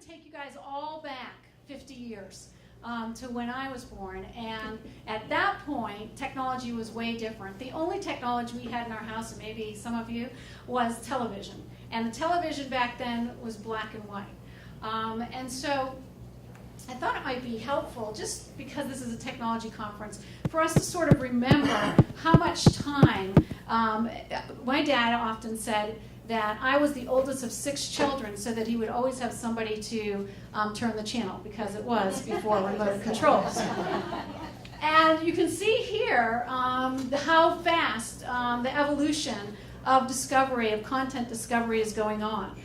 to take you guys all back 50 years to when I was born. And at that point, technology was way different. The only technology we had in our house, and maybe some of you, was television. And the television back then was black and white. And so I thought it might be helpful, just because this is a technology conference, for us to sort of remember how much time, my dad often said that I was the oldest of 6 children, so that he would always have somebody to turn the channel, because it was before remote controls. And you can see here how fast the evolution of discovery, of content discovery, is going on.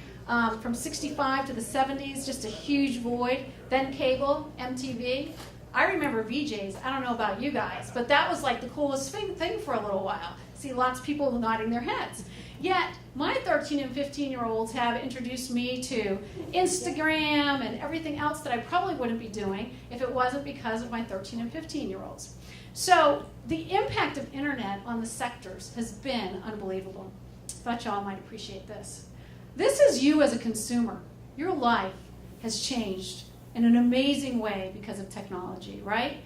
From 65 to the 70s, just a huge void. Then cable, MTV. I remember VJs. I don't know about you guys, but that was like the coolest thing for a little while. See lots of people nodding their heads. Yet, my 13 and 15-year-olds have introduced me to Instagram and everything else that I probably wouldn't be doing if it wasn't because of my 13 and 15-year-olds. So, the impact of internet on the sectors has been unbelievable. I thought y'all might appreciate this. This is you as a consumer. Your life has changed in an amazing way because of technology, right?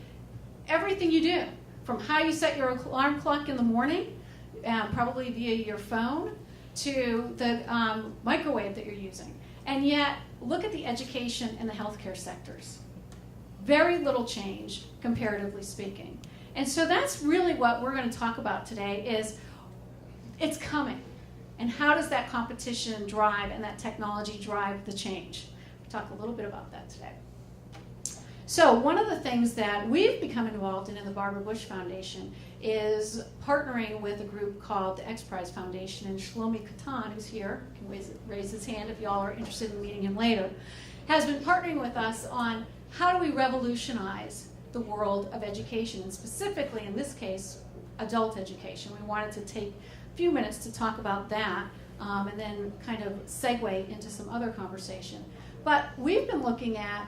Everything you do, from how you set your alarm clock in the morning, probably via your phone, to the microwave that you're using. And yet, look at the education and the healthcare sectors. Very little change, comparatively speaking. And so that's really what we're going to talk about today, is it's coming. And how does that competition drive and that technology drive the change? We'll talk a little bit about that today. So one of the things that we've become involved in the Barbara Bush Foundation is partnering with a group called the XPRIZE Foundation. And Shlomi Katan, who's here, can raise his hand if y'all are interested in meeting him later, has been partnering with us on how do we revolutionize the world of education, and specifically, in this case, adult education. We wanted to take a few minutes to talk about that and then kind of segue into some other conversation. But we've been looking at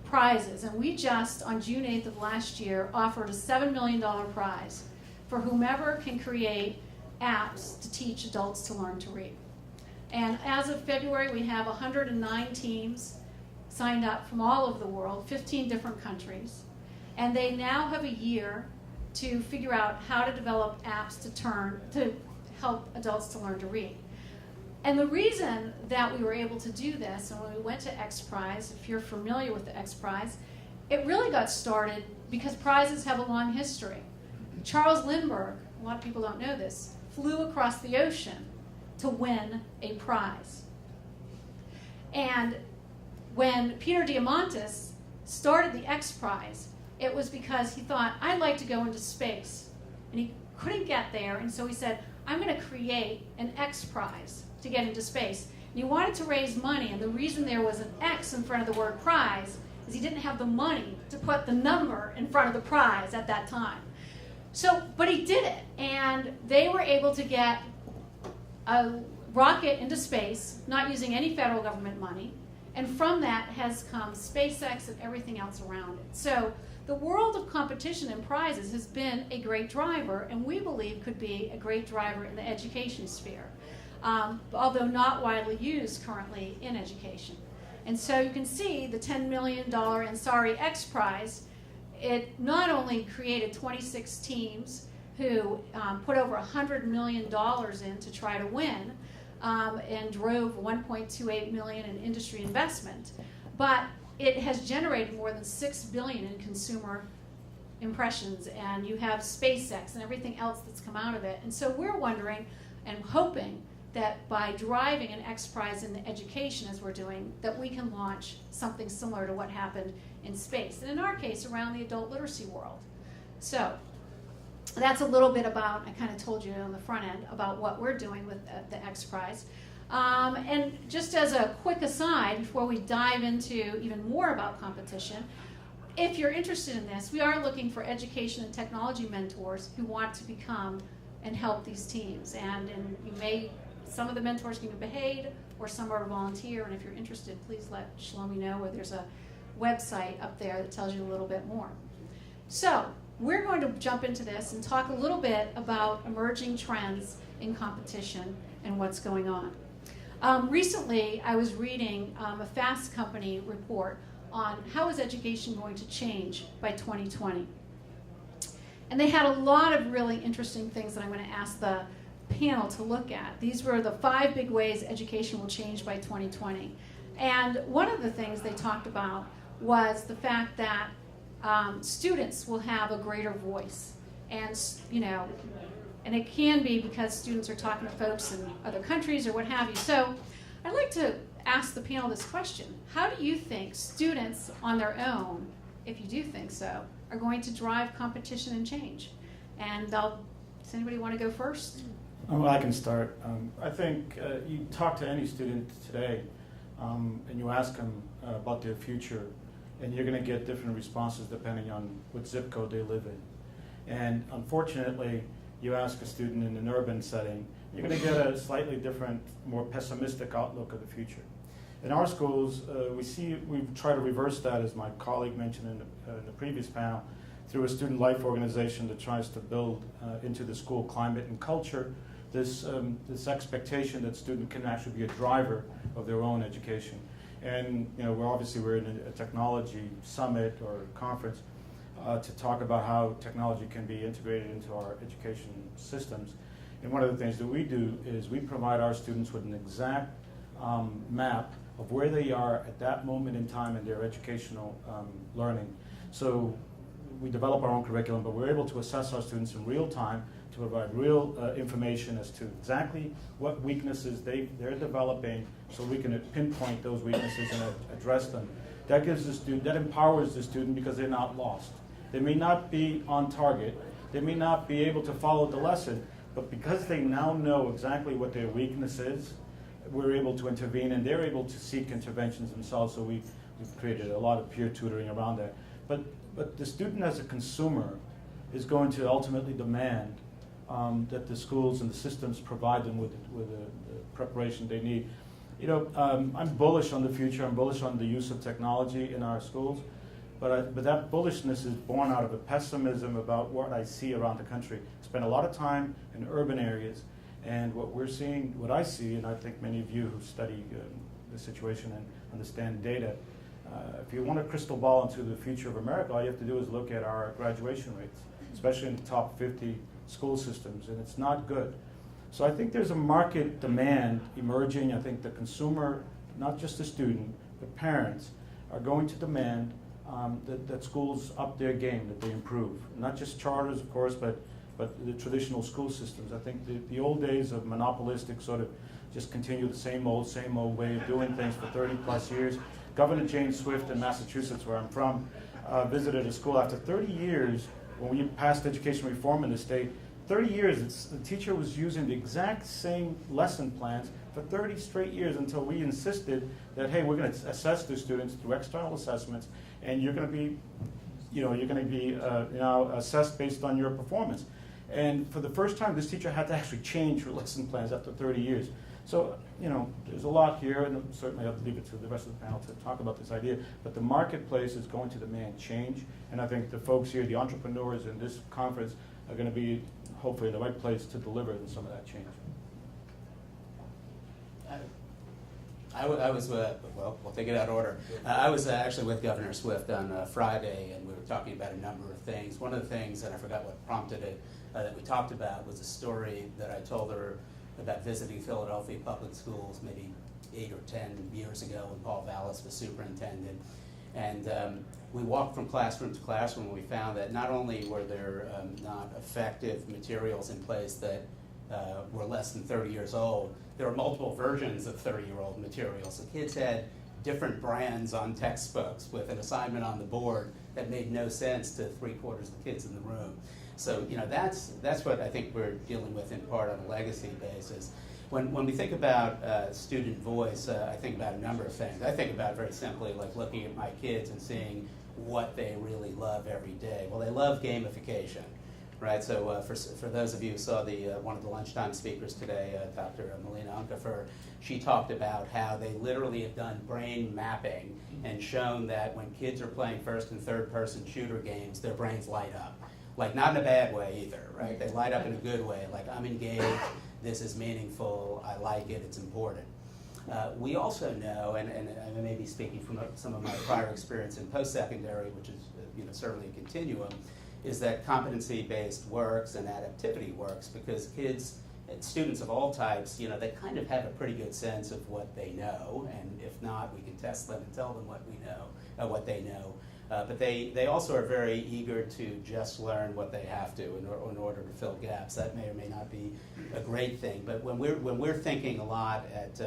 prizes, and we just, on June 8th of last year, offered a $7 million prize for whomever can create apps to teach adults to learn to read. And as of February, we have 109 teams signed up from all over the world, 15 different countries, and they now have a year to figure out how to develop apps to help adults to learn to read. And the reason that we were able to do this, and when we went to XPRIZE, if you're familiar with the XPRIZE, it really got started because prizes have a long history. Charles Lindbergh, a lot of people don't know this, flew across the ocean to win a prize. And when Peter Diamandis started the XPRIZE, it was because he thought, I'd like to go into space. And he couldn't get there, and so he said, I'm going to create an XPRIZE to get into space. And he wanted to raise money, and the reason there was an X in front of the word prize is he didn't have the money to put the number in front of the prize at that time. So, but he did it, and they were able to get a rocket into space, not using any federal government money, and from that has come SpaceX and everything else around it. So the world of competition and prizes has been a great driver, and we believe could be a great driver in the education sphere, although not widely used currently in education. And so you can see the $10 million Ansari X Prize, it not only created 26 teams who put over $100 million in to try to win, and drove $1.28 million in industry investment, but it has generated more than $6 billion in consumer impressions, and you have SpaceX and everything else that's come out of it. And so we're wondering and hoping that by driving an X Prize in the education as we're doing, that we can launch something similar to what happened in space, and in our case, around the adult literacy world. So that's a little bit about, I kind of told you on the front end, about what we're doing with the X Prize. And just as a quick aside, before we dive into even more about competition, if you're interested in this, we are looking for education and technology mentors who want to become and help these teams. And you may, some of the mentors can be paid, or some are volunteer, and if you're interested, please let Shlomi know, or there's a website up there that tells you a little bit more. So we're going to jump into this and talk a little bit about emerging trends in competition and what's going on. Recently, I was reading a Fast Company report on how is education going to change by 2020. And they had a lot of really interesting things that I'm going to ask the panel to look at. These were the 5 big ways education will change by 2020. And one of the things they talked about was the fact that students will have a greater voice. And, you know, and it can be because students are talking to folks in other countries or what have you. So I'd like to ask the panel this question. How do you think students on their own, if you do think so, are going to drive competition and change? And does anybody want to go first? Well, I can start. I think you talk to any student today and you ask them about their future, and you're going to get different responses depending on what zip code they live in. And unfortunately, you ask a student in an urban setting, you're going to get a slightly different, more pessimistic outlook of the future. In our schools, we try to reverse that, as my colleague mentioned in the previous panel, through a student life organization that tries to build into the school climate and culture this expectation that student can actually be a driver of their own education. And you know, we're in a technology summit or conference to talk about how technology can be integrated into our education systems. And one of the things that we do is we provide our students with an exact map of where they are at that moment in time in their educational learning. So we develop our own curriculum, but we're able to assess our students in real time to provide real information as to exactly what weaknesses they're developing, so we can pinpoint those weaknesses and address them. That gives the student, that empowers the student because they're not lost. They may not be on target, they may not be able to follow the lesson, but because they now know exactly what their weakness is, we're able to intervene, and they're able to seek interventions themselves. So we've created a lot of peer tutoring around that. But the student as a consumer is going to ultimately demand that the schools and the systems provide them with the preparation they need. You know, I'm bullish on the future. I'm bullish on the use of technology in our schools, but that bullishness is born out of a pessimism about what I see around the country. I spend a lot of time in urban areas, and what I see, and I think many of you who study the situation and understand data, if you want a crystal ball into the future of America, all you have to do is look at our graduation rates, especially in the top 50 school systems, and it's not good. So I think there's a market demand emerging. I think the consumer, not just the student, but parents, are going to demand that schools up their game, that they improve. Not just charters, of course, but the traditional school systems. I think the old days of monopolistic sort of just continue the same old way of doing things for 30 plus years. Governor James Swift in Massachusetts, where I'm from, visited a school after 30 years. When we passed education reform in the state, 30 years, the teacher was using the exact same lesson plans for 30 straight years until we insisted that, hey, we're going to assess the students through external assessments, and you're going to be, assessed based on your performance. And for the first time, this teacher had to actually change her lesson plans after 30 years. So, you know, there's a lot here, and certainly I have to leave it to the rest of the panel to talk about this idea, but the marketplace is going to demand change, and I think the folks here, the entrepreneurs in this conference, are going to be hopefully in the right place to deliver some of that change. I was, well, we'll take it out of order. I was actually with Governor Swift on Friday, and we were talking about a number of things. One of the things, and I forgot what prompted it, that we talked about was a story that I told her about visiting Philadelphia public schools maybe 8 or 10 years ago when Paul Vallis was superintendent. And we walked from classroom to classroom, and we found that not only were there not effective materials in place that were less than 30 years old, there were multiple versions of 30-year-old materials. The kids had different brands on textbooks with an assignment on the board that made no sense to 3/4 of the kids in the room. So, you know, that's what I think we're dealing with in part on a legacy basis. When we think about student voice, I think about a number of things. I think about very simply like looking at my kids and seeing what they really love every day. Well, they love gamification, right? So for those of you who saw one of the lunchtime speakers today, Dr. Melina Unkefer, she talked about how they literally have done brain mapping and shown that when kids are playing first and third person shooter games, their brains light up. Like not in a bad way either, right? They light up in a good way, like I'm engaged, this is meaningful, I like it, it's important. We also know, and I may be speaking from some of my prior experience in post-secondary, which is certainly a continuum, is that competency-based works and adaptivity works because kids and students of all types, they kind of have a pretty good sense of what they know, and if not, we can test them and tell them what we know, what they know. But they also are very eager to just learn what they have to in order to fill gaps. That may or may not be a great thing. But when we're thinking a lot at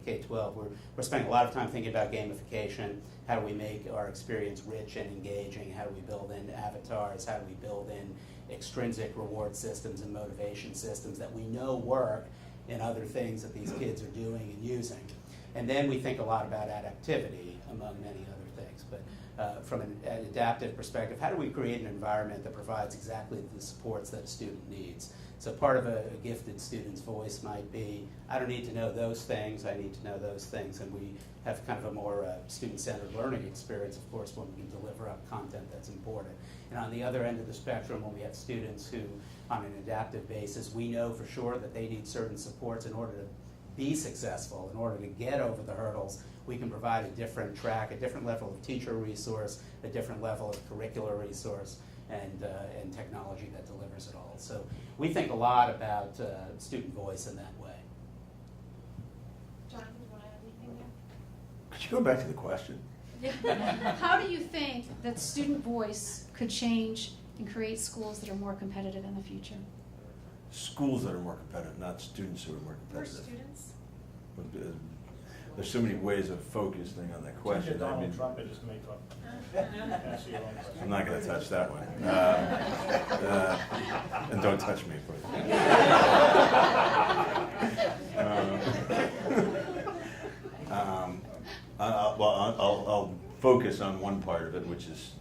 K-12, we're spending a lot of time thinking about gamification. How do we make our experience rich and engaging? How do we build in avatars? How do we build in extrinsic reward systems and motivation systems that we know work in other things that these kids are doing and using? And then we think a lot about adaptivity, among many other things. But from an adaptive perspective, how do we create an environment that provides exactly the supports that a student needs? So part of a gifted student's voice might be, I don't need to know those things, I need to know those things. And we have kind of a more student-centered learning experience, of course, when we can deliver up content that's important. And on the other end of the spectrum, when we have students who, on an adaptive basis, we know for sure that they need certain supports in order to be successful, in order to get over the hurdles, we can provide a different track, a different level of teacher resource, a different level of curricular resource, and technology that delivers it all. So we think a lot about student voice in that way. Jonathan, do you want to add anything there? Could you go back to the question? How do you think that student voice could change and create schools that are more competitive in the future? Schools that are more competitive, not students who are more For competitive. students? There's so many ways of focusing on that question. I mean, Trump, it just make up. Answer your own question. I'm not going to touch that one. And don't touch me, please. I'll focus on one part of it, which is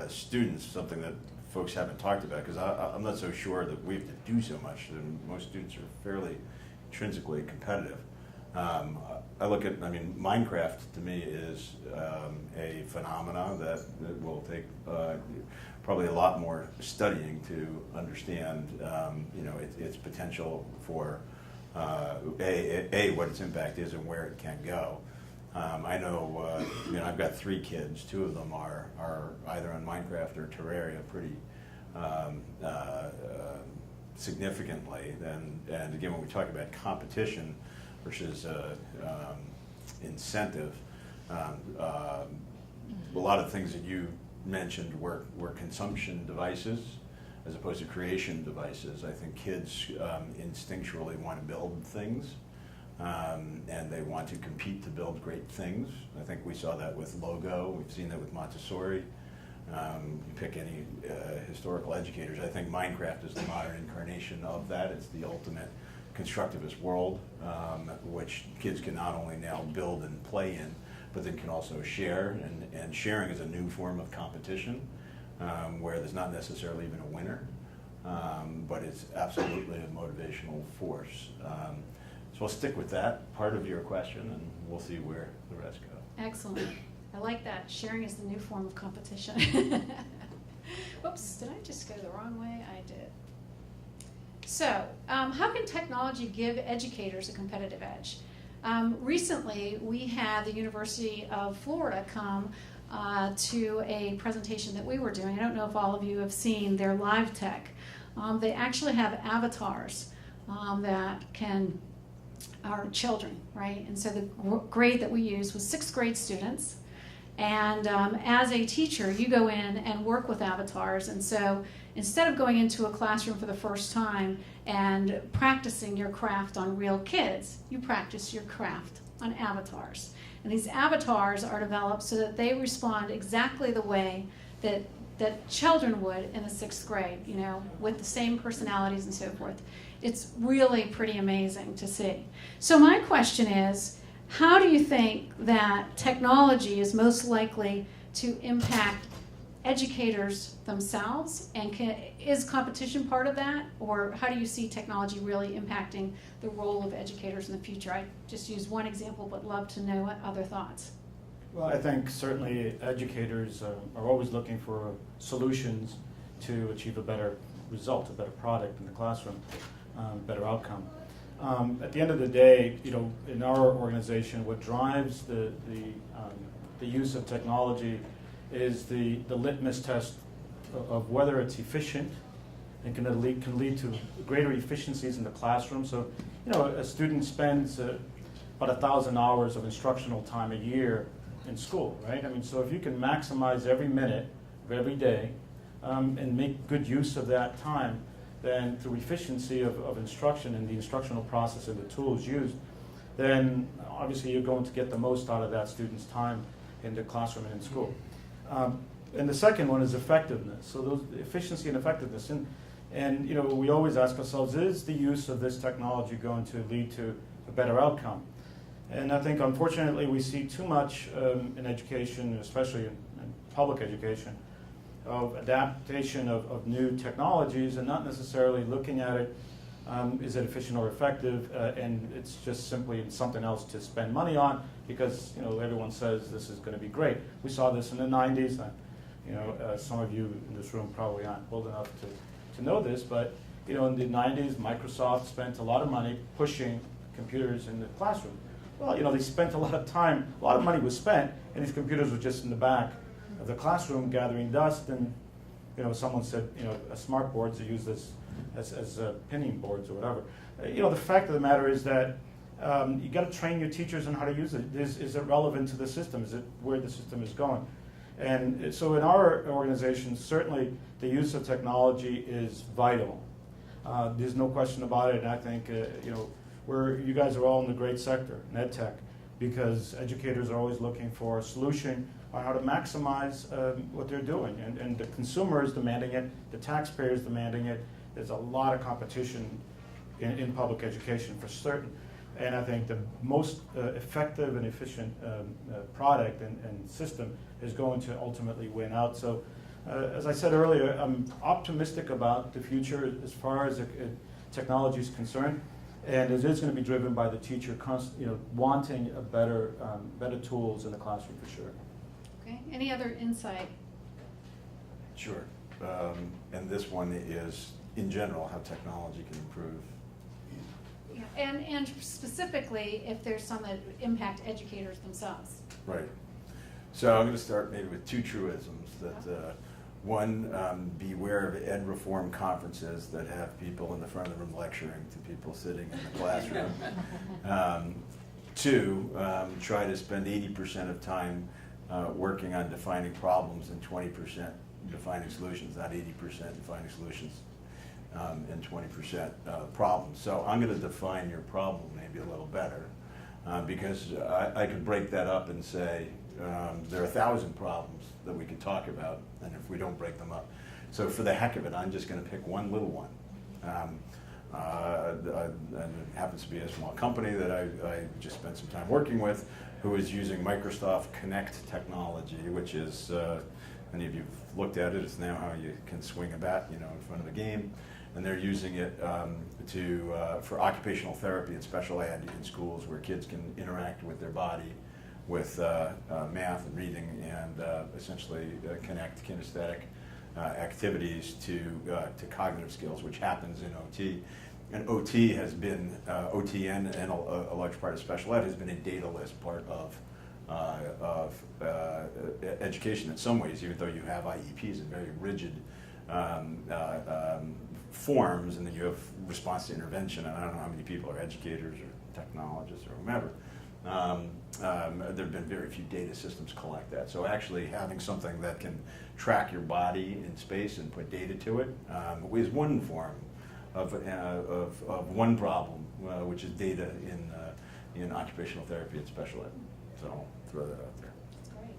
students, something that folks haven't talked about, because I'm not so sure that we have to do so much. And most students are fairly intrinsically competitive. I look at, Minecraft to me is a phenomenon that will take probably a lot more studying to understand, its potential for what its impact is and where it can go. I know, I've got 3 kids. 2 of them are either on Minecraft or Terraria pretty significantly. And again, when we talk about competition versus incentive, a lot of things that you mentioned were consumption devices as opposed to creation devices. I think kids instinctually want to build things. And they want to compete to build great things. I think we saw that with Logo. We've seen that with Montessori. You pick any historical educators. I think Minecraft is the modern incarnation of that. It's the ultimate constructivist world, which kids can not only now build and play in, but then can also share. And sharing is a new form of competition, where there's not necessarily even a winner, but it's absolutely a motivational force. So I'll stick with that part of your question, and we'll see where the rest go. Excellent. I like that. Sharing is the new form of competition. Whoops, did I just go the wrong way? I did. So, how can technology give educators a competitive edge? Recently, we had the University of Florida come to a presentation that we were doing. I don't know if all of you have seen their live tech. They actually have avatars that are children, right? And so the grade that we used was 6th grade students. And as a teacher, you go in and work with avatars. And so instead of going into a classroom for the first time and practicing your craft on real kids, you practice your craft on avatars. And these avatars are developed so that they respond exactly the way that children would in the 6th grade, with the same personalities and so forth. It's really pretty amazing to see. So my question is, how do you think that technology is most likely to impact educators themselves? And is competition part of that? Or how do you see technology really impacting the role of educators in the future? I just used one example, but love to know other thoughts. Well, I think certainly educators are always looking for solutions to achieve a better result, a better product in the classroom, better outcome. At the end of the day, in our organization, what drives the use of technology is the litmus test of whether it's efficient and can lead to greater efficiencies in the classroom. So, a student spends about 1,000 hours of instructional time a year in school, right? I mean, so if you can maximize every minute of every day and make good use of that time, then through efficiency of instruction and the instructional process and the tools used, then obviously you're going to get the most out of that student's time in the classroom and in school. And the second one is effectiveness. So those efficiency and effectiveness. And we always ask ourselves, is the use of this technology going to lead to a better outcome? And I think, unfortunately, we see too much in education, especially in public education, of adaptation of new technologies and not necessarily looking at it, is it efficient or effective, and it's just simply something else to spend money on because everyone says this is going to be great. We saw this in the 90s. Some of you in this room probably aren't old enough to know this, but in the 90s, Microsoft spent a lot of money pushing computers in the classroom. Well, they spent a lot of time, a lot of money was spent, and these computers were just in the back of the classroom gathering dust, and someone said, smart boards are used as pinning boards or whatever. The fact of the matter is that you got to train your teachers on how to use it. Is it relevant to the system? Is it where the system is going? And so in our organization, certainly the use of technology is vital. There's no question about it, and I think you guys are all in the great sector, ed tech, because educators are always looking for a solution on how to maximize what they're doing. And the consumer is demanding it, the taxpayer is demanding it. There's a lot of competition in public education for certain. And I think the most effective and efficient product and system is going to ultimately win out. So as I said earlier, I'm optimistic about the future as far as technology is concerned. And it is going to be driven by the teacher, wanting a better tools in the classroom for sure. Okay. Any other insight? Sure. And this one is, in general, how technology can improve. Yeah. And specifically, if there's some that impact educators themselves. Right. So I'm going to start maybe with two truisms. That one, beware of ed reform conferences that have people in the front of the room lecturing to people sitting in the classroom. Two, try to spend 80% of time working on defining problems and 20% defining solutions, not 80% defining solutions and 20% problems. So I'm going to define your problem maybe a little better because I could break that up and say there are 1,000 problems that we could talk about, and if we don't break them up. So for the heck of it, I'm just going to pick one little one. And it happens to be a small company that I just spent some time working with, who is using Microsoft Connect technology, which is, many of you have looked at it, it's now how you can swing a bat, in front of a game. And they're using it for occupational therapy and special ed in schools where kids can interact with their body with math and reading and essentially connect kinesthetic activities to cognitive skills, which happens in OT. And OT has been, OTN and a large part of special ed has been a dataless part of education in some ways, even though you have IEPs and very rigid forms, and then you have response to intervention, and I don't know how many people are educators or technologists or whomever. There have been very few data systems collect that. So actually having something that can track your body in space and put data to it is one form of one problem, which is data in occupational therapy and special ed. So I'll throw that out there. That's great.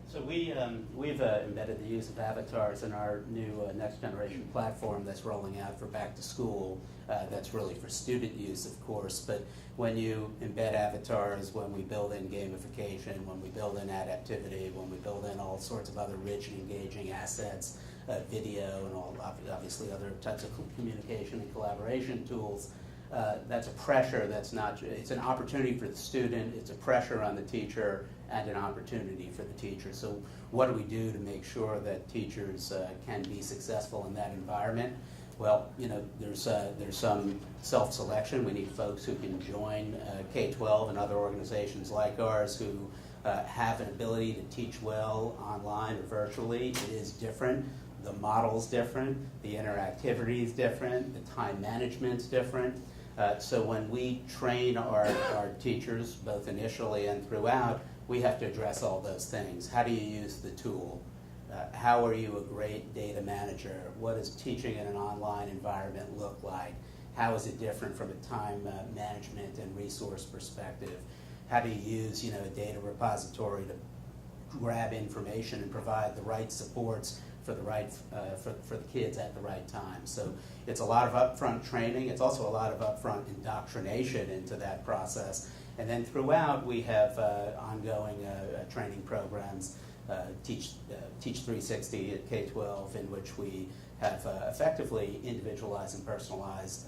So we've embedded the use of avatars in our new next generation platform that's rolling out for back to school. That's really for student use, of course, but when you embed avatars, when we build in gamification, when we build in adaptivity, when we build in all sorts of other rich and engaging assets, video and all obviously other types of communication and collaboration tools, that's a pressure that's not, it's an opportunity for the student, it's a pressure on the teacher, and an opportunity for the teacher. So what do we do to make sure that teachers can be successful in that environment? Well, there's some self-selection. We need folks who can join K-12 and other organizations like ours who have an ability to teach well online or virtually. It is different. The model's different. The interactivity is different. The time management's different. So when we train our teachers, both initially and throughout, we have to address all those things. How do you use the tool? How are you a great data manager? What does teaching in an online environment look like? How is it different from a time management and resource perspective? How do you use a data repository to grab information and provide the right supports for the right for the kids at the right time? So it's a lot of upfront training. It's also a lot of upfront indoctrination into that process. And then throughout, we have ongoing training programs. Teach 360 at K-12, in which we have effectively individualized and personalized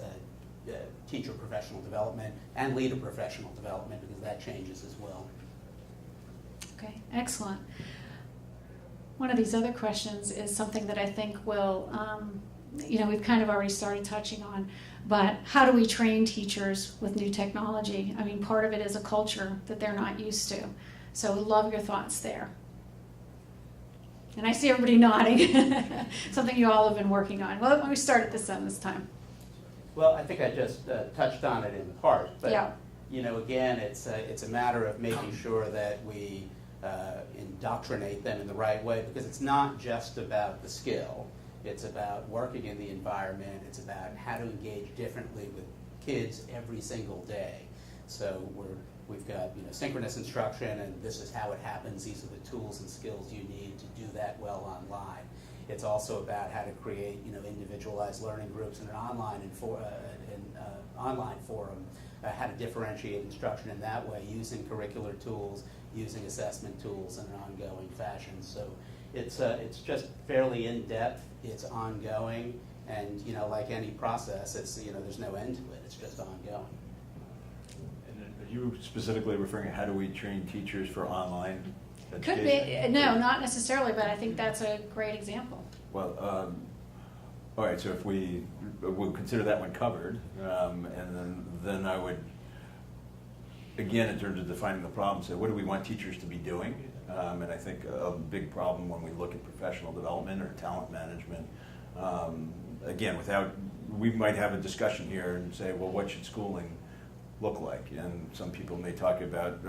teacher professional development and leader professional development, because that changes as well. Okay, excellent. One of these other questions is something that I think will, we've kind of already started touching on, but how do we train teachers with new technology? I mean, part of it is a culture that they're not used to. So we'd love your thoughts there. And I see everybody nodding. Something you all have been working on. Well, let me start at this time. Well, I think I just touched on it in part, but yeah. Again, it's a matter of making sure that we indoctrinate them in the right way, because it's not just about the skill. It's about working in the environment. It's about how to engage differently with kids every single day. So we've got synchronous instruction, and this is how it happens. These are the tools and skills you need to do that well online. It's also about how to create individualized learning groups in an online online forum. How to differentiate instruction in that way, using curricular tools, using assessment tools in an ongoing fashion. So it's just fairly in depth. It's ongoing, and like any process, it's there's no end to it. It's just ongoing. Are you specifically referring to how do we train teachers for online education? Could be. No, not necessarily, but I think that's a great example. Well, all right, so if we'll consider that one covered, and then I would, again, in terms of defining the problem, say what do we want teachers to be doing? And I think a big problem when we look at professional development or talent management, again, we might have a discussion here and say, well, what should schooling look like? And some people may talk about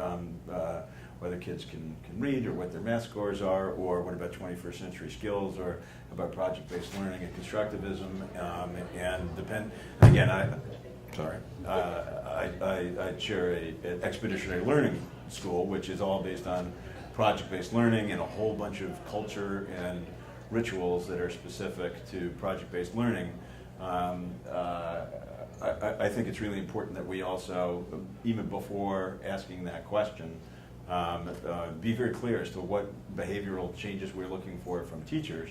whether kids can read, or what their math scores are, or what about 21st century skills, or about project-based learning and constructivism, Again, I chair an expeditionary learning school, which is all based on project-based learning and a whole bunch of culture and rituals that are specific to project-based learning. I think it's really important that we also, even before asking that question, be very clear as to what behavioral changes we're looking for from teachers.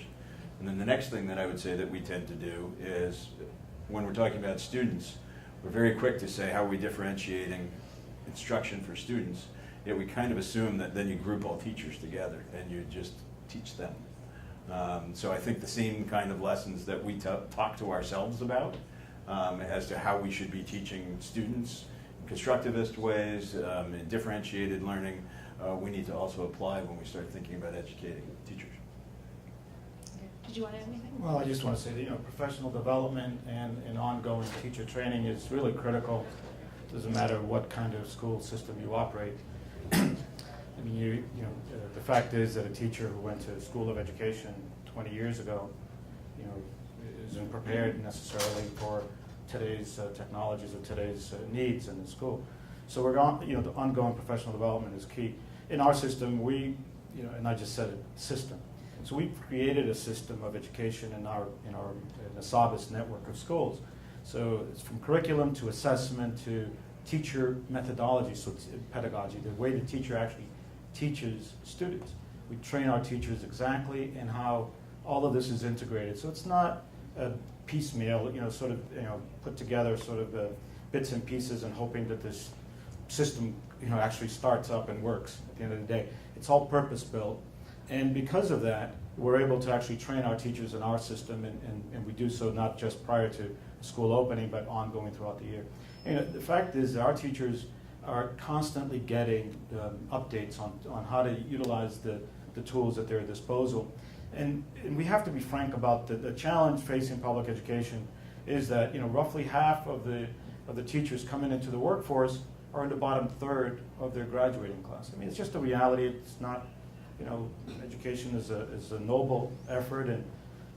And then the next thing that I would say that we tend to do is, when we're talking about students, we're very quick to say, how are we differentiating instruction for students? Yet we kind of assume that then you group all teachers together and you just teach them. So I think the same kind of lessons that we talk to ourselves about as to how we should be teaching students in constructivist ways, in differentiated learning, we need to also apply when we start thinking about educating teachers. Did you want to add anything? Well, I just want to say that professional development and ongoing teacher training is really critical. It doesn't matter what kind of school system you operate. I mean, the fact is that a teacher who went to School of Education 20 years ago, isn't prepared necessarily for today's technologies or today's needs in the school. So the ongoing professional development is key. In our system, and I just said it, system. So we've created a system of education in the SABIS network of schools. So it's from curriculum to assessment to teacher methodology, so it's pedagogy, the way the teacher actually teaches students. We train our teachers exactly in how all of this is integrated. So it's not a piecemeal, put together sort of bits and pieces and hoping that this system, actually starts up and works at the end of the day. It's all purpose built. And because of that, we're able to actually train our teachers in our system, and we do so not just prior to school opening, but ongoing throughout the year. And the fact is that our teachers are constantly getting updates on how to utilize the tools at their disposal. And we have to be frank about the challenge facing public education is that roughly half of the teachers coming into the workforce are in the bottom third of their graduating class. I mean, it's just a reality. It's not, education is a noble effort,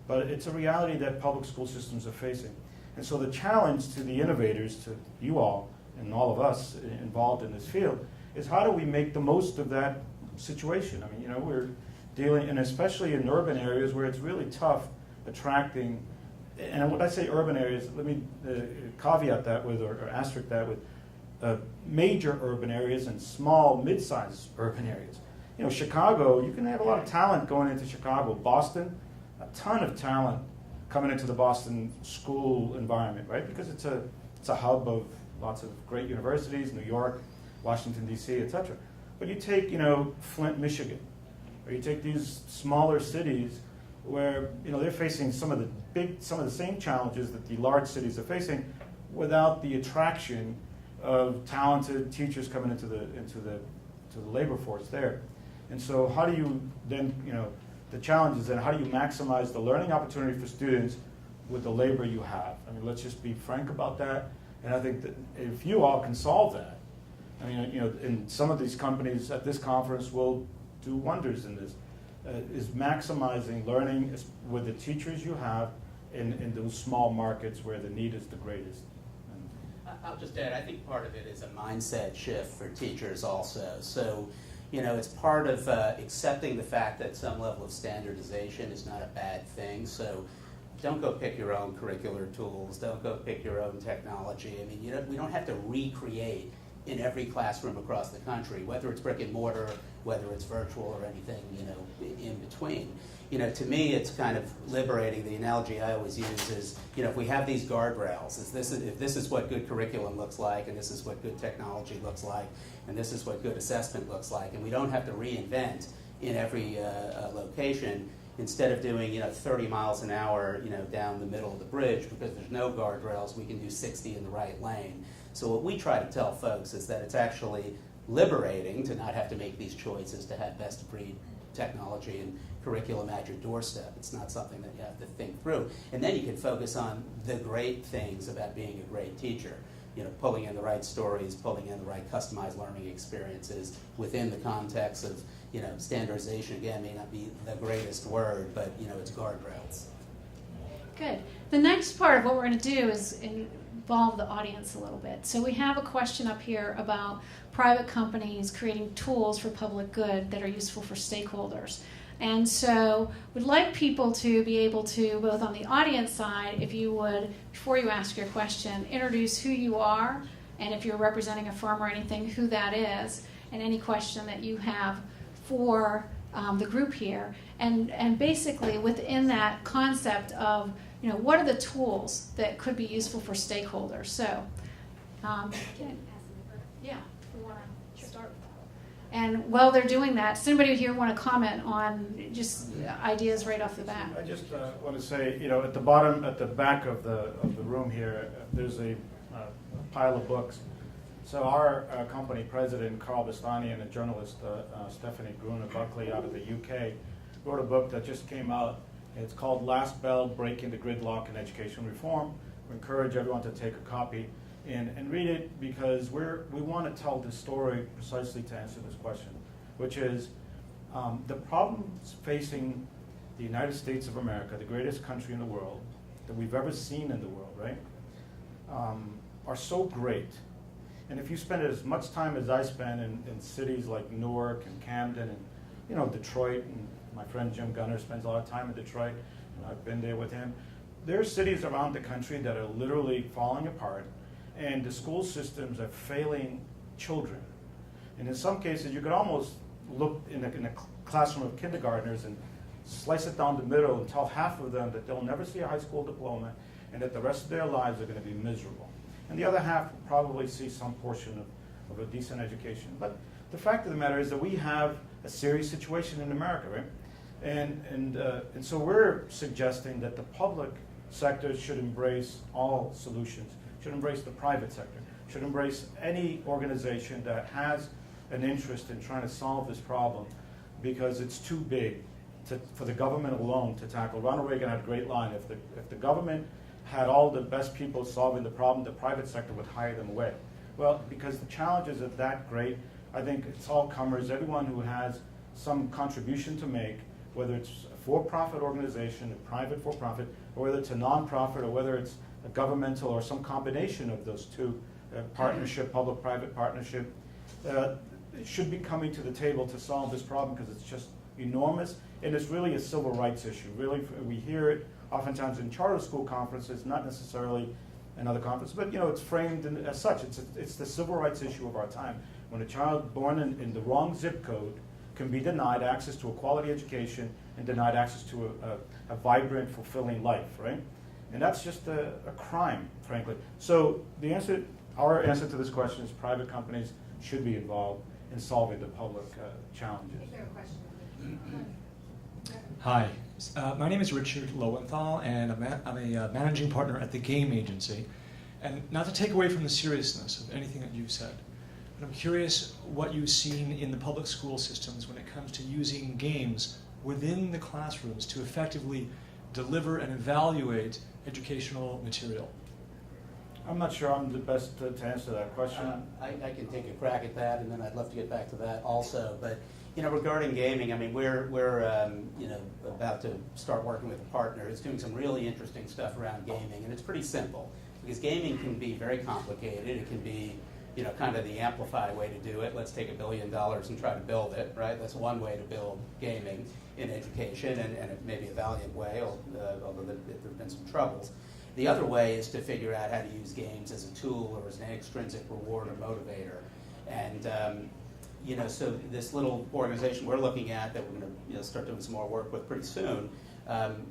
but it's a reality that public school systems are facing. And so the challenge to the innovators, to you all, and all of us involved in this field, is how do we make the most of that situation? I mean, we're dealing, and especially in urban areas where it's really tough attracting, and when I say urban areas, let me caveat that with, or asterisk that with, major urban areas and small, mid-sized urban areas. Chicago, you can have a lot of talent going into Chicago. Boston, a ton of talent coming into the Boston school environment, right? Because it's a hub of lots of great universities, New York, Washington, D.C., et cetera. But you take, Flint, Michigan, or you take these smaller cities where, they're facing some of the same challenges that the large cities are facing without the attraction of talented teachers coming into the labor force there. And so how do you then, the challenge is then how do you maximize the learning opportunity for students with the labor you have? I mean, let's just be frank about that. And I think that if you all can solve that, I mean, and some of these companies at this conference will do wonders in this, is maximizing learning with the teachers you have in those small markets where the need is the greatest. I'll just add, I think part of it is a mindset shift for teachers also. So, it's part of accepting the fact that some level of standardization is not a bad thing. So don't go pick your own curricular tools. Don't go pick your own technology. I mean, we don't have to recreate in every classroom across the country, whether it's brick and mortar, whether it's virtual or anything, in between. To me, it's kind of liberating. The analogy I always use is, if we have these guardrails, if this is what good curriculum looks like, and this is what good technology looks like, and this is what good assessment looks like, and we don't have to reinvent in every location, instead of doing 30 miles an hour down the middle of the bridge because there's no guardrails, we can do 60 in the right lane. So what we try to tell folks is that it's actually liberating to not have to make these choices, to have best of breed technology and curriculum at your doorstep. It's not something that you have to think through. And then you can focus on the great things about being a great teacher. Pulling in the right stories, pulling in the right customized learning experiences within the context of, standardization, again, may not be the greatest word, but, it's guardrails. Good. The next part of what we're going to do is involve the audience a little bit. So we have a question up here about private companies creating tools for public good that are useful for stakeholders. And so we'd like people to be able to, both on the audience side, if you would, before you ask your question, introduce who you are, and if you're representing a firm or anything, who that is, and any question that you have for the group here. And basically within that concept of, what are the tools that could be useful for stakeholders? So, yeah, we want to start with that. And while they're doing that, does anybody here want to comment on just ideas right off the bat? I just want to say, at the bottom, at the back of the room here, there's a pile of books. So our company president, Carl Bastani, and a journalist, Stephanie Gruner-Buckley out of the UK, wrote a book that just came out. It's called Last Bell, Breaking the Gridlock in Education Reform. We encourage everyone to take a copy and read it, because we want to tell this story precisely to answer this question, which is the problems facing the United States of America, the greatest country in the world, that we've ever seen in the world, right, are so great. And if you spend as much time as I spend in cities like Newark and Camden and Detroit, and my friend Jim Gunner spends a lot of time in Detroit, and I've been there with him, there are cities around the country that are literally falling apart, and the school systems are failing children. And in some cases, you could almost look in a classroom of kindergartners and slice it down the middle and tell half of them that they'll never see a high school diploma and that the rest of their lives are going to be miserable. And the other half will probably see some portion of a decent education. But the fact of the matter is that we have a serious situation in America, right? And so we're suggesting that the public sector should embrace all solutions, should embrace the private sector, should embrace any organization that has an interest in trying to solve this problem, because it's too big for the government alone to tackle. Ronald Reagan had a great line: if the government had all the best people solving the problem, the private sector would hire them away. Well, because the challenges are that great, I think it's all comers, everyone who has some contribution to make, whether it's a for-profit organization, a private for-profit, or whether it's a non-profit, or whether it's a governmental or some combination of those two, partnership, public-private partnership, should be coming to the table to solve this problem, because it's just enormous, and it's really a civil rights issue. Really, we hear it oftentimes in charter school conferences, not necessarily another conference, but it's framed as such. It's the civil rights issue of our time. When a child born in the wrong zip code can be denied access to a quality education and denied access to a vibrant, fulfilling life, right? And that's just a crime, frankly. So our answer to this question is private companies should be involved in solving the public challenges. Is there a question? Hi, my name is Richard Lowenthal, and I'm a managing partner at the Game Agency. And not to take away from the seriousness of anything that you've said, but I'm curious what you've seen in the public school systems when it comes to using games within the classrooms to effectively deliver and evaluate educational material. I'm not sure I'm the best to answer that question. I can take a crack at that, and then I'd love to get back to that also. But regarding gaming, I mean, we're about to start working with a partner who's doing some really interesting stuff around gaming, and it's pretty simple, because gaming can be very complicated. It can be kind of the amplified way to do it. Let's take $1 billion and try to build it, right? That's one way to build gaming in education, and it may be a valiant way, although there have been some troubles. The other way is to figure out how to use games as a tool or as an extrinsic reward or motivator. And so this little organization we're looking at that we're going to start doing some more work with pretty soon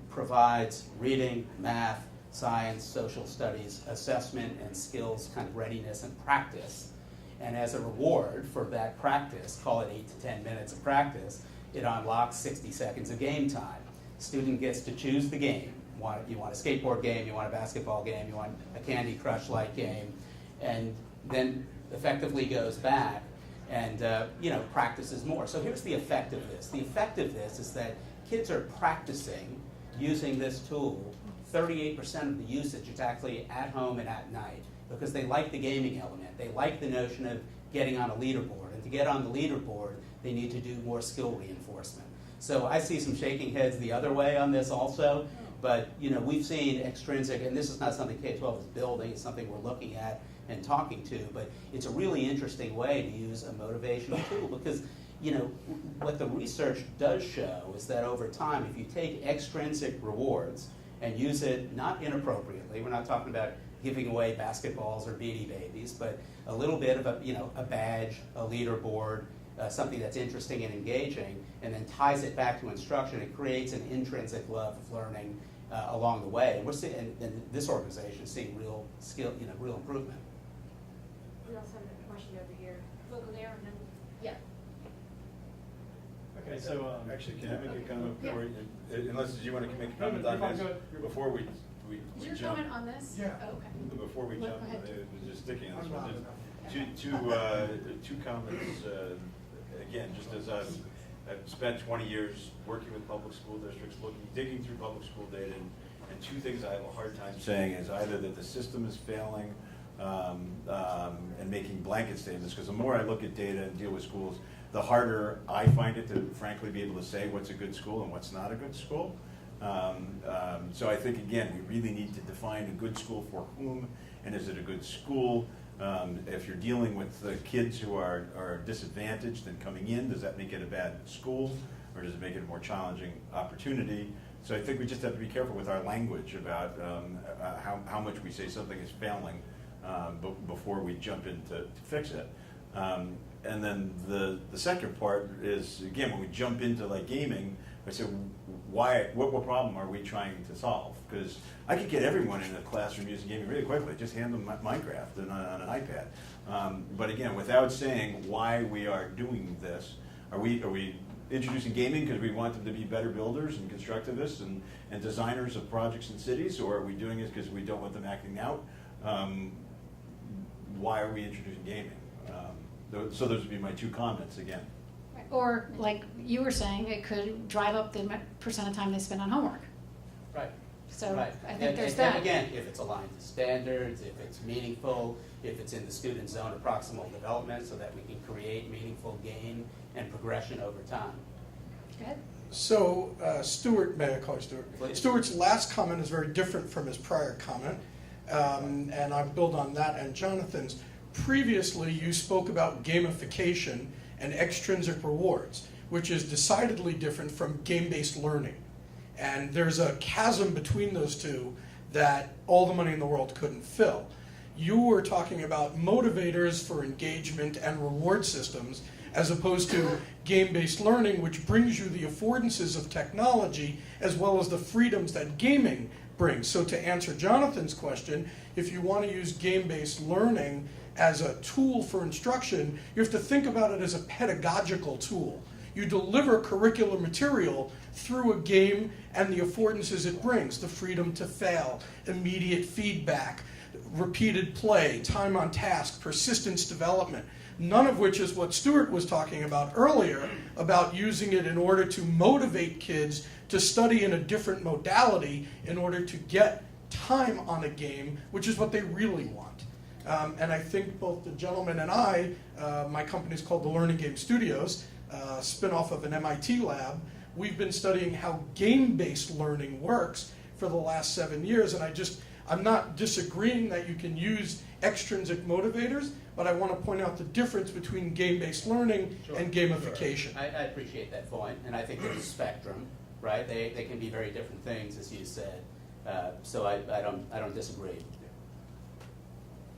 provides reading, math, science, social studies, assessment, and skills kind of readiness and practice. And as a reward for that practice, call it 8 to 10 minutes of practice, it unlocks 60 seconds of game time. Student gets to choose the game. You want a skateboard game, you want a basketball game, you want a Candy Crush-like game, and then effectively goes back and practices more. So here's the effect of this. The effect of this is that kids are practicing using this tool. 38% of the usage is actually at home and at night, because they like the gaming element. They like the notion of getting on a leaderboard. And to get on the leaderboard, they need to do more skill reinforcement. So I see some shaking heads the other way on this also. But we've seen extrinsic, and this is not something K-12 is building, it's something we're looking at and talking to, but it's a really interesting way to use a motivational tool, because what the research does show is that over time, if you take extrinsic rewards and use it not inappropriately, we're not talking about giving away basketballs or Beanie Babies, but a little bit of a badge, a leaderboard, something that's interesting and engaging, and then ties it back to instruction, it creates an intrinsic love of learning along the way. And we're seeing, and this organization is seeing real skill, real improvement. We also have a question over here. We'll go there and then, yeah. Okay, so Actually, can I make a comment Yeah. before unless you want to make a comment on this before we Is your jump? comment on this? Yeah. Oh, okay. Before we Go jump, ahead. just sticking on this I'm one, not. just two comments. Again, just as I've spent 20 years working with public school districts, digging through public school data, and two things I have a hard time saying is either that the system is failing and making blanket statements, because the more I look at data and deal with schools, the harder I find it to frankly be able to say what's a good school and what's not a good school. So I think, again, we really need to define a good school for whom, and is it a good school? If you're dealing with the kids who are disadvantaged and coming in, does that make it a bad school, or does it make it a more challenging opportunity? So I think we just have to be careful with our language about how much we say something is failing before we jump in to fix it. And then the second part is, again, when we jump into like gaming, I say, what problem are we trying to solve? Because I could get everyone in a classroom using gaming really quickly. Just hand them Minecraft on an iPad. But again, without saying why we are doing this, are we introducing gaming because we want them to be better builders and constructivists and designers of projects and cities, or are we doing it because we don't want them acting out? Why are we introducing gaming? So those would be my two comments again. Or, like you were saying, it could drive up the percent of time they spend on homework. Right. So Right. I think there's and that. again, if it's aligned to standards, if it's meaningful, if it's in the student zone of proximal development so that we can create meaningful gain and progression over time. Good. So, Stuart, may I call you Stuart? Please. Stuart's last comment is very different from his prior comment, and I build on that and Jonathan's. Previously, you spoke about gamification and extrinsic rewards, which is decidedly different from game-based learning. And there's a chasm between those two that all the money in the world couldn't fill. You were talking about motivators for engagement and reward systems, as opposed to game-based learning, which brings you the affordances of technology as well as the freedoms that gaming brings. So to answer Jonathan's question, if you want to use game-based learning as a tool for instruction, you have to think about it as a pedagogical tool. You deliver curricular material through a game and the affordances it brings, the freedom to fail, immediate feedback, repeated play, time on task, persistence development, none of which is what Stuart was talking about earlier, about using it in order to motivate kids to study in a different modality in order to get time on a game, which is what they really want. And I think both the gentleman and I, my company is called the Learning Game Studios, spin-off of an MIT lab. We've been studying how game-based learning works for the last 7 years, and I'm not disagreeing that you can use extrinsic motivators, but I want to point out the difference between game-based learning and gamification. I appreciate that point, and I think there's a spectrum, right? They can be very different things, as you said. So I don't disagree.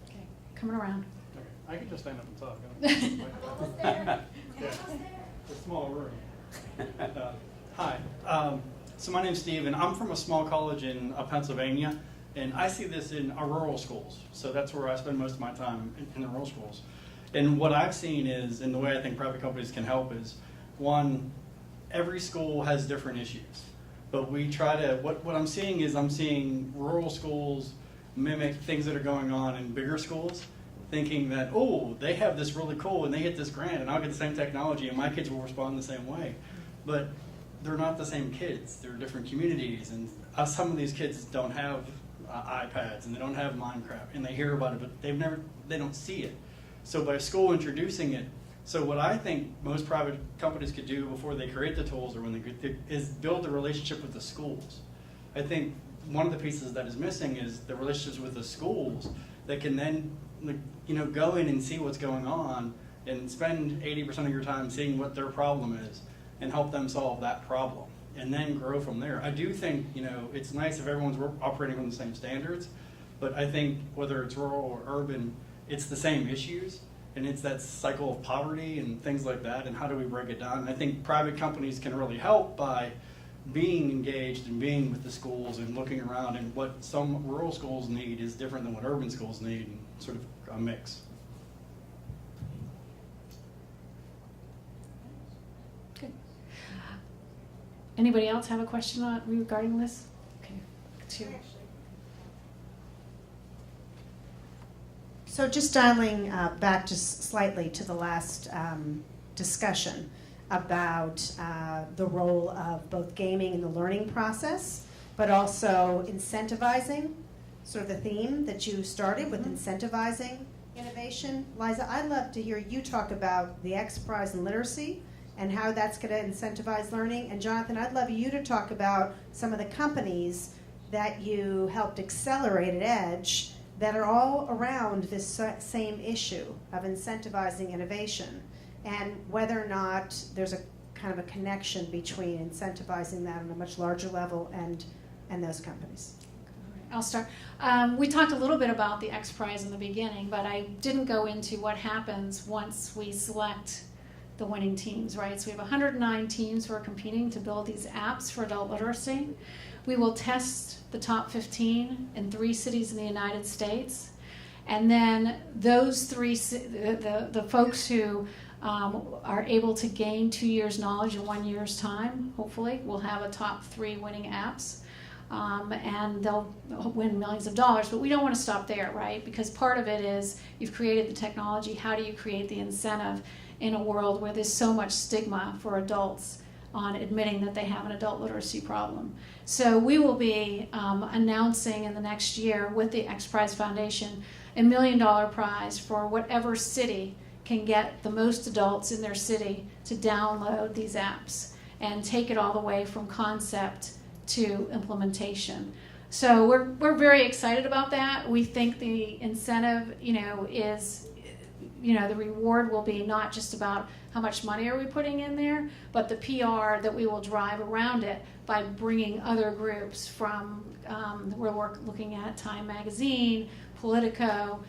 Okay, coming around. Okay. I can just stand up and talk. Almost there. Yeah. Almost there. It's a small room. Hi. So my name's Steve, and I'm from a small college in Pennsylvania, and I see this in our rural schools. So that's where I spend most of my time, in the rural schools. And what I've seen is, and the way I think private companies can help is, one, every school has different issues. But we try to, what I'm seeing is I'm seeing rural schools mimic things that are going on in bigger schools, thinking that, oh, they have this really cool and they get this grant and I'll get the same technology and my kids will respond the same way. But they're not the same kids. They're different communities, and some of these kids don't have iPads and they don't have Minecraft, and they hear about it, but they don't see it. So by school introducing it, so what I think most private companies could do before they create the tools or when they is build the relationship with the schools. I think one of the pieces that is missing is the relationships with the schools that can then, go in and see what's going on and spend 80% of your time seeing what their problem is and help them solve that problem and then grow from there. I do think, it's nice if everyone's operating on the same standards, but I think whether it's rural or urban, it's the same issues, and it's that cycle of poverty and things like that, and how do we break it down? And I think private companies can really help by being engaged and being with the schools and looking around, and what some rural schools need is different than what urban schools need, and sort of a mix. Good. Anybody else have a question regarding this? Okay. Two. So just dialing back just slightly to the last discussion about the role of both gaming in the learning process, but also incentivizing, sort of the theme that you started with, incentivizing innovation. Liza, I'd love to hear you talk about the XPRIZE and literacy and how that's going to incentivize learning. And Jonathan, I'd love you to talk about some of the companies that you helped accelerate at Edge that are all around this same issue of incentivizing innovation, and whether or not there's a kind of a connection between incentivizing that on a much larger level and those companies. I'll start. We talked a little bit about the XPRIZE in the beginning, but I didn't go into what happens once we select the winning teams, right? So we have 109 teams who are competing to build these apps for adult literacy. We will test the top 15 in 3 cities in the United States. And then those 3, the folks who are able to gain 2 years' knowledge in 1 year's time. Hopefully, we'll have a top 3 winning apps. And they'll win millions of dollars, but we don't want to stop there, right? Because part of it is you've created the technology. How do you create the incentive in a world where there's so much stigma for adults on admitting that they have an adult literacy problem? So we will be announcing in the next year with the XPRIZE Foundation $1 million prize for whatever city can get the most adults in their city to download these apps and take it all the way from concept to implementation. So we're very excited about that. We think the incentive, is, the reward will be not just about how much money are we putting in there, but the PR that we will drive around it by bringing other groups from, we're looking at Time Magazine, Politico,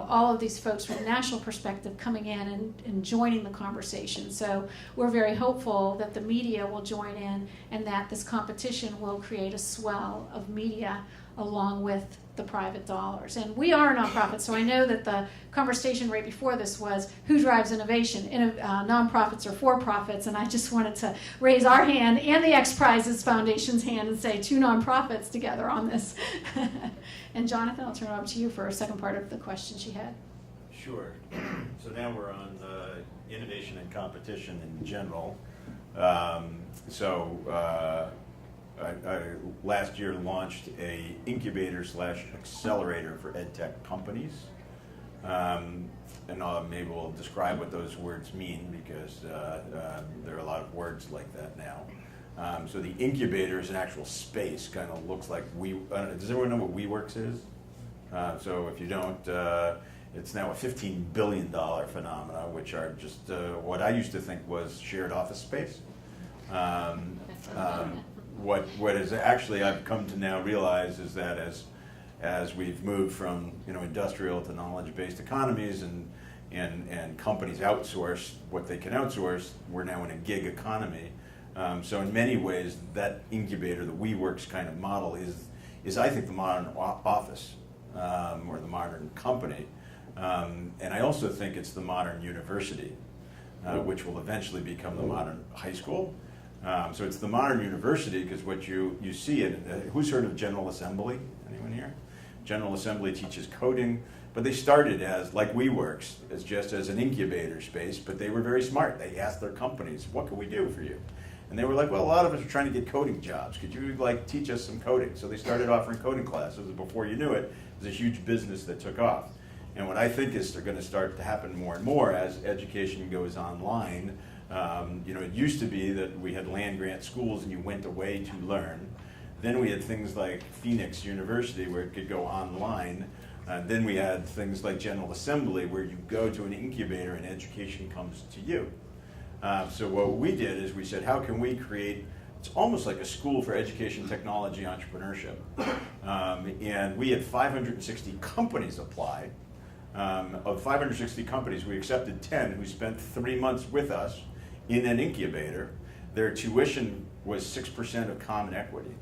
all of these folks from a national perspective coming in and joining the conversation. So we're very hopeful that the media will join in and that this competition will create a swell of media along with the private dollars. And we are a nonprofit, so I know that the conversation right before this was who drives innovation, nonprofits or for-profits, and I just wanted to raise our hand and the XPRIZE Foundation's hand and say 2 nonprofits together on this. And Jonathan, I'll turn it over to you for a second part of the question she had. Sure. So now we're on innovation and competition in general. I last year launched a incubator/accelerator for edtech companies. And maybe we'll describe what those words mean because there are a lot of words like that now. So the incubator is an actual space, kind of looks like does everyone know what WeWorks is? So if you don't, it's now a $15 billion phenomena, which are just what I used to think was shared office space. What is actually I've come to now realize is that as we've moved from industrial to knowledge-based economies and companies outsource what they can outsource, we're now in a gig economy. So in many ways, that incubator, the WeWorks kind of model is I think the modern office or the modern company, and I also think it's the modern university, which will eventually become the modern high school. So it's the modern university because what you see it. Who's heard of General Assembly? Anyone here? General Assembly teaches coding, but they started as like WeWorks, as an incubator space. But they were very smart. They asked their companies, "What can we do for you?" And they were like, "Well, a lot of us are trying to get coding jobs. Could you teach us some coding?" So they started offering coding classes. Before you knew it, it was a huge business that took off. And what I think is going to start to happen more and more as education goes online. It used to be that we had land-grant schools and you went away to learn. Then we had things like Phoenix University where it could go online. Then we had things like General Assembly where you go to an incubator and education comes to you. So what we did is we said, how can we create, it's almost like a school for education, technology, entrepreneurship. And we had 560 companies apply. Of 560 companies, we accepted 10 who spent 3 months with us in an incubator. Their tuition was 6% of common equity.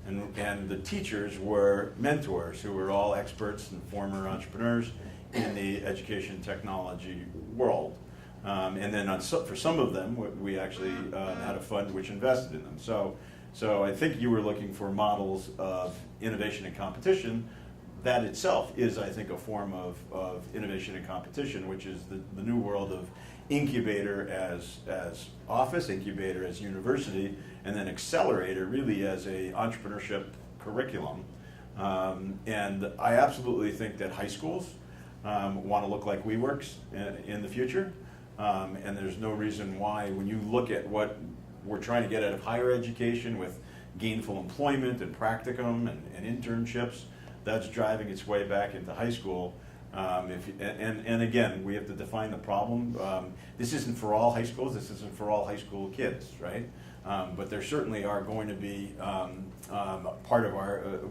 And the teachers were mentors who were all experts and former entrepreneurs in the education technology world. And then for some of them, we actually had a fund which invested in them. So I think you were looking for models of innovation and competition. That itself is, I think, a form of innovation and competition, which is the new world of incubator as office, incubator as university, and then accelerator really as a entrepreneurship curriculum. And I absolutely think that high schools want to look like WeWorks in the future. And there's no reason why, when you look at what we're trying to get out of higher education with gainful employment and practicum and internships, that's driving its way back into high school. And again, we have to define the problem. This isn't for all high schools. This isn't for all high school kids, right? But there certainly are going to be part of our.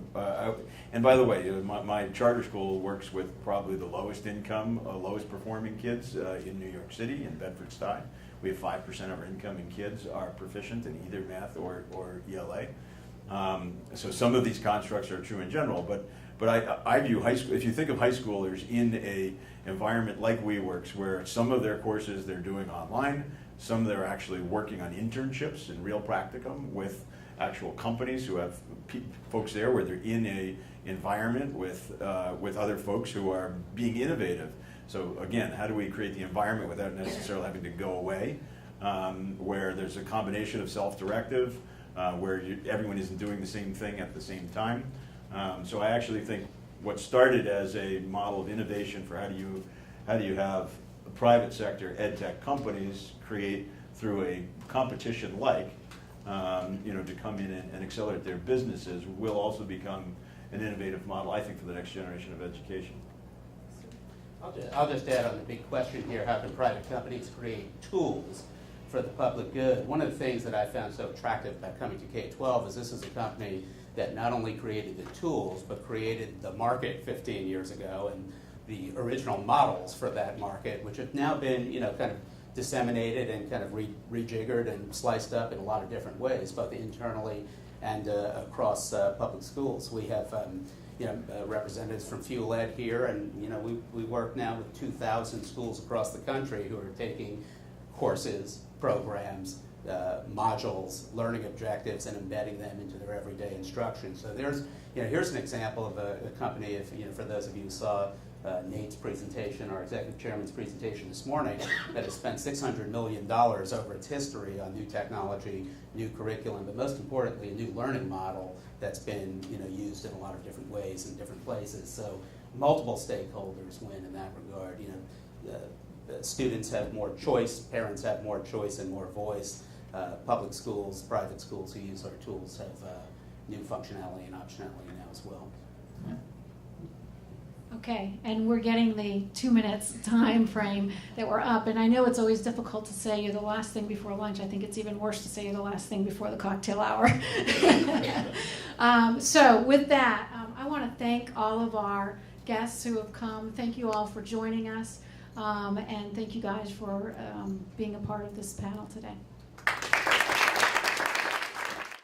And by the way, my charter school works with probably the lowest income, lowest performing kids in New York City, in Bedford-Stuyvesant. We have 5% of our incoming kids are proficient in either math or ELA. So some of these constructs are true in general, but I view high school, if you think of high schoolers in a environment like WeWorks, where some of their courses they're doing online, some they're actually working on internships in real practicum with actual companies who have folks there, where they're in a environment with other folks who are being innovative. So again, how do we create the environment without necessarily having to go away, where there's a combination of self-directive, where everyone isn't doing the same thing at the same time. So I actually think what started as a model of innovation for how do you have private sector ed tech companies create through a competition like to come in and accelerate their businesses will also become an innovative model, I think, for the next generation of education. I'll just add on the big question here: how can private companies create tools for the public good? One of the things that I found so attractive about coming to K-12 is this is a company that not only created the tools, but created the market 15 years ago and the original models for that market, which have now been, kind of disseminated and kind of rejiggered and sliced up in a lot of different ways, both internally and across public schools. We have, representatives from Fuel Ed here, and we work now with 2,000 schools across the country who are taking courses, programs, modules, learning objectives, and embedding them into their everyday instruction. So here's an example of a company, for those of you who saw Nate's presentation, our executive chairman's presentation this morning, that has spent $600 million over its history on new technology, new curriculum, but most importantly, a new learning model that's been used in a lot of different ways in different places. So multiple stakeholders win in that regard. Students have more choice, parents have more choice and more voice. Public schools, private schools who use our tools have new functionality and optionality now as well. Okay, and we're getting the 2 minutes time frame that we're up, and I know it's always difficult to say you're the last thing before lunch. I think it's even worse to say you're the last thing before the cocktail hour. So with that, I want to thank all of our guests who have come. Thank you all for joining us, and thank you guys for being a part of this panel today.